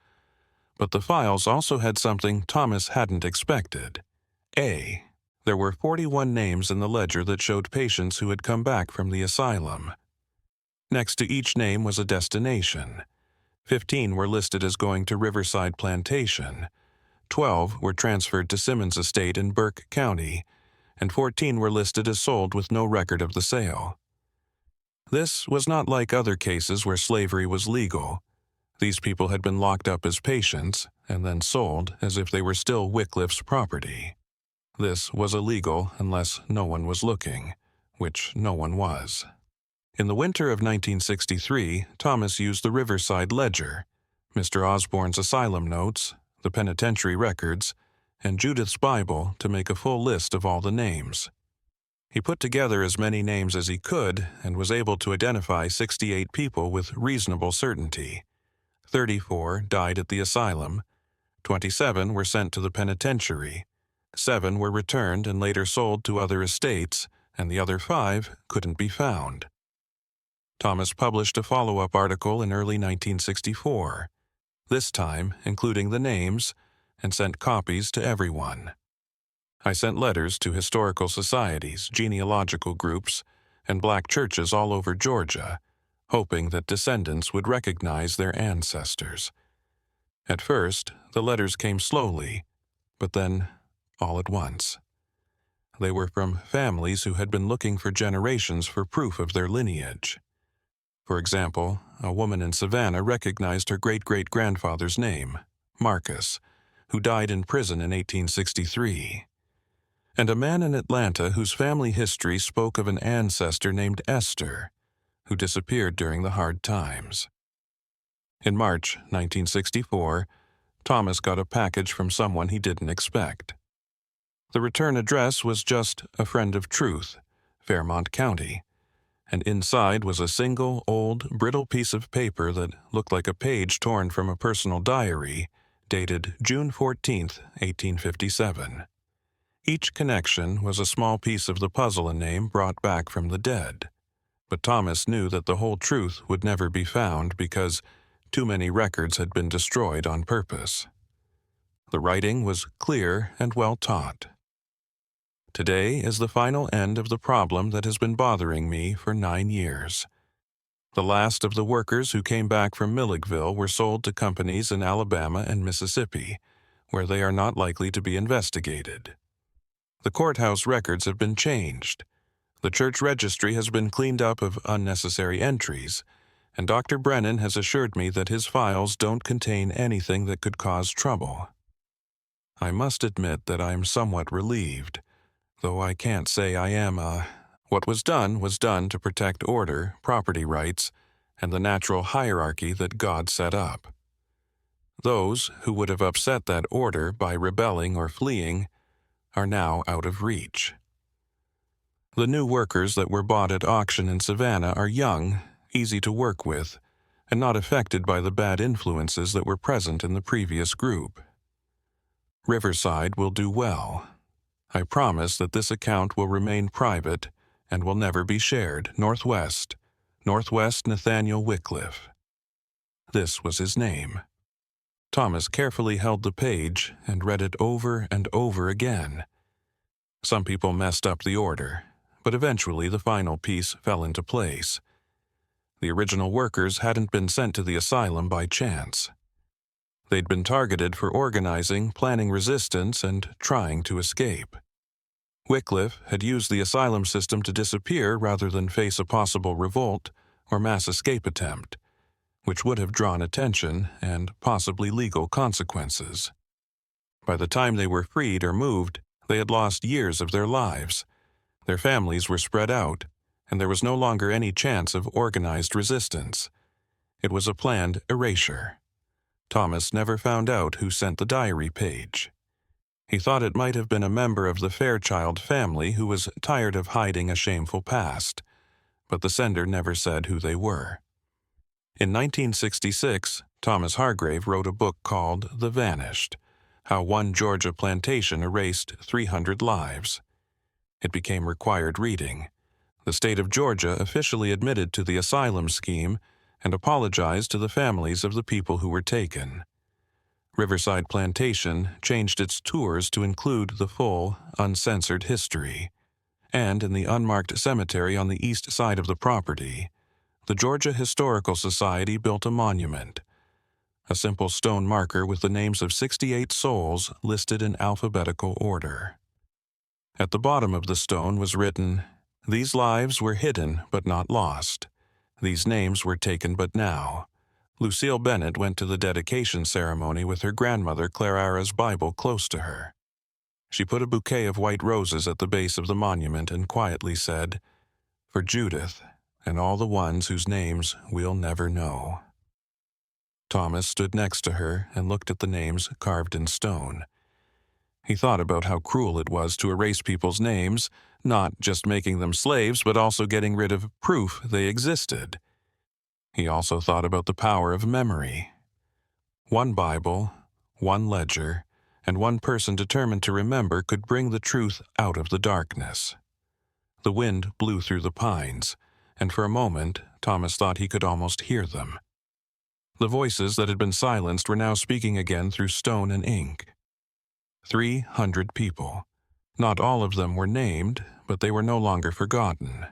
A: But the files also had something Thomas hadn't expected. There were 41 names in the ledger that showed patients who had come back from the asylum. Next to each name was a destination. 15 were listed as going to Riverside Plantation. 12 were transferred to Simmons Estate in Burke County, and 14 were listed as sold with no record of the sale. This was not like other cases where slavery was legal. These people had been locked up as patients and then sold as if they were still Wycliffe's property. This was illegal unless no one was looking, which no one was. In the winter of 1963, Thomas used the Riverside Ledger, Mr. Osborne's asylum notes, the penitentiary records, and Judith's Bible to make a full list of all the names. He put together as many names as he could and was able to identify 68 people with reasonable certainty. 34 died at the asylum, 27 were sent to the penitentiary, 7 were returned and later sold to other estates, and the other 5 couldn't be found. Thomas published a follow-up article in early 1964, this time including the names, and sent copies to everyone. I sent letters to historical societies, genealogical groups, and black churches all over Georgia, hoping that descendants would recognize their ancestors. At first, the letters came slowly, but then all at once. They were from families who had been looking for generations for proof of their lineage. For example, a woman in Savannah recognized her great-great-grandfather's name, Marcus, who died in prison in 1863. And a man in Atlanta whose family history spoke of an ancestor named Esther, who disappeared during the hard times. In March 1964, Thomas got a package from someone he didn't expect. The return address was just a friend of truth, Fairmont County, and inside was a single, old, brittle piece of paper that looked like a page torn from a personal diary, dated June 14, 1857. Each connection was a small piece of the puzzle a name brought back from the dead. But Thomas knew that the whole truth would never be found because too many records had been destroyed on purpose. The writing was clear and well taught. Today is the final end of the problem that has been bothering me for 9 years. The last of the workers who came back from Milledgeville were sold to companies in Alabama and Mississippi, where they are not likely to be investigated. The courthouse records have been changed. The church registry has been cleaned up of unnecessary entries, and Dr. Brennan has assured me that his files don't contain anything that could cause trouble. I must admit that I'm somewhat relieved, though I can't say I am. What was done to protect order, property rights, and the natural hierarchy that God set up. Those who would have upset that order by rebelling or fleeing are now out of reach. The new workers that were bought at auction in Savannah are young, easy to work with, and not affected by the bad influences that were present in the previous group. Riverside will do well. I promise that this account will remain private and will never be shared. Northwest Nathaniel Wycliffe. This was his name. Thomas carefully held the page and read it over and over again. Some people messed up the order, but eventually the final piece fell into place. The original workers hadn't been sent to the asylum by chance. They'd been targeted for organizing, planning resistance, and trying to escape. Wycliffe had used the asylum system to disappear rather than face a possible revolt or mass escape attempt, which would have drawn attention and possibly legal consequences. By the time they were freed or moved, they had lost years of their lives. Their families were spread out, and there was no longer any chance of organized resistance. It was a planned erasure. Thomas never found out who sent the diary page. He thought it might have been a member of the Fairchild family who was tired of hiding a shameful past, but the sender never said who they were. In 1966, Thomas Hargrave wrote a book called The Vanished: How One Georgia Plantation Erased 300 Lives. It became required reading. The state of Georgia officially admitted to the asylum scheme and apologized to the families of the people who were taken. Riverside Plantation changed its tours to include the full, uncensored history. And in the unmarked cemetery on the east side of the property, the Georgia Historical Society built a monument, a simple stone marker with the names of 68 souls listed in alphabetical order. At the bottom of the stone was written, "These lives were hidden but not lost. These names were taken but now." Lucille Bennett went to the dedication ceremony with her grandmother Clarara's Bible close to her. She put a bouquet of white roses at the base of the monument and quietly said, "For Judith and all the ones whose names we'll never know." Thomas stood next to her and looked at the names carved in stone. He thought about how cruel it was to erase people's names, not just making them slaves, but also getting rid of proof they existed. He also thought about the power of memory. One Bible, one ledger, and one person determined to remember could bring the truth out of the darkness. The wind blew through the pines, and for a moment Thomas thought he could almost hear them. The voices that had been silenced were now speaking again through stone and ink. 300 people. Not all of them were named, but they were no longer forgotten.